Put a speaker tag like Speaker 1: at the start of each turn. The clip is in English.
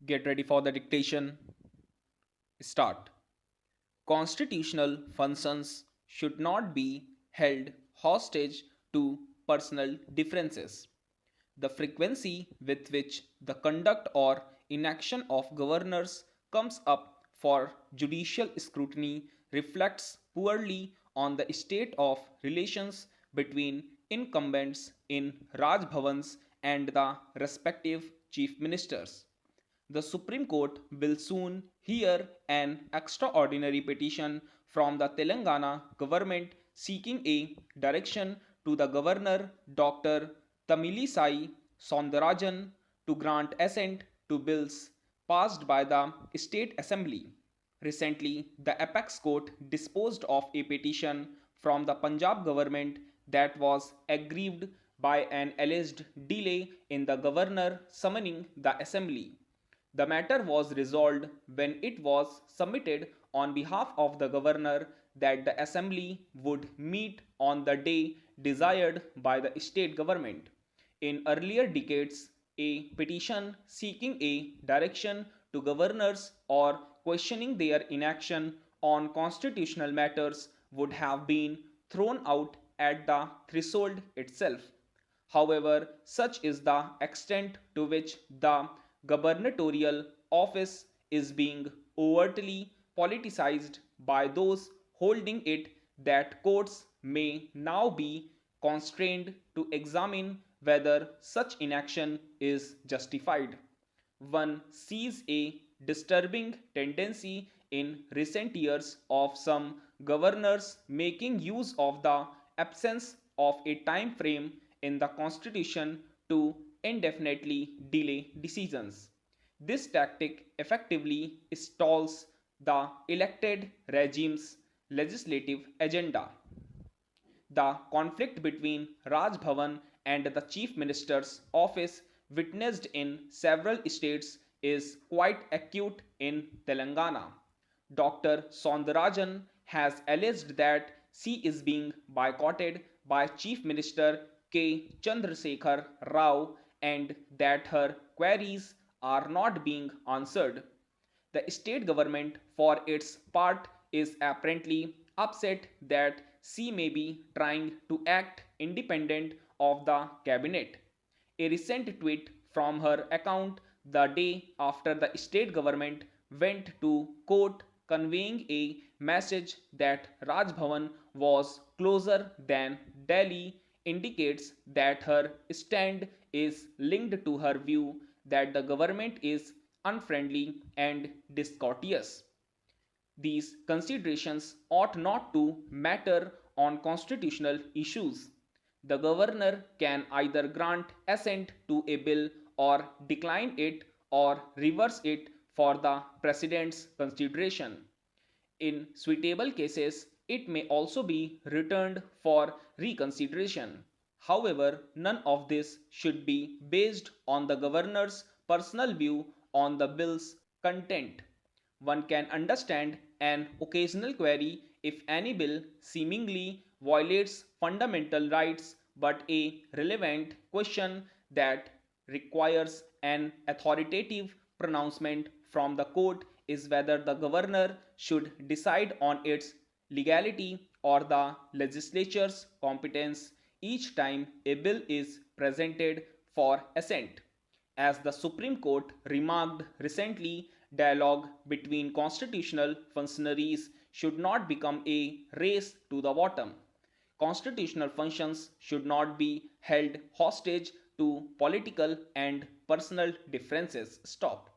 Speaker 1: Get ready for the dictation. Start. Constitutional functions should not be held hostage to personal differences. The frequency with which the conduct or inaction of governors comes up for judicial scrutiny reflects poorly on the state of relations between incumbents in Raj Bhavans and the respective chief ministers. The Supreme Court will soon hear an extraordinary petition from the Telangana government seeking a direction to the governor Dr. Tamilisai Soundarajan to grant assent to bills passed by the State Assembly. Recently, the Apex Court disposed of a petition from the Punjab government that was aggrieved by an alleged delay in the governor summoning the assembly. The matter was resolved when it was submitted on behalf of the governor that the assembly would meet on the day desired by the state government. In earlier decades, a petition seeking a direction to governors or questioning their inaction on constitutional matters would have been thrown out at the threshold itself. However, such is the extent to which the gubernatorial office is being overtly politicized by those holding it that courts may now be constrained to examine whether such inaction is justified. One sees a disturbing tendency in recent years of some governors making use of the absence of a time frame in the constitution to indefinitely delay decisions. This tactic effectively stalls the elected regime's legislative agenda. The conflict between Raj Bhavan and the Chief Minister's office, witnessed in several states, is quite acute in Telangana. Dr. Soundarajan has alleged that she is being boycotted by Chief Minister K. Chandrasekhar Rao and that her queries are not being answered. The state government, for its part, is apparently upset that she may be trying to act independent of the cabinet. A recent tweet from her account the day after the state government went to court conveying a message that Raj Bhavan was closer than Delhi indicates that her stand is linked to her view that the government is unfriendly and discourteous. These considerations ought not to matter on constitutional issues. The governor can either grant assent to a bill or decline it or reverse it for the president's consideration. In suitable cases, it may also be returned for reconsideration. However, none of this should be based on the governor's personal view on the bill's content. One can understand an occasional query if any bill seemingly violates fundamental rights, but a relevant question that requires an authoritative pronouncement from the court is whether the governor should decide on its legality or the legislature's competence each time a bill is presented for assent. As the Supreme Court remarked recently, dialogue between constitutional functionaries should not become a race to the bottom. Constitutional functions should not be held hostage to political and personal differences. Stop.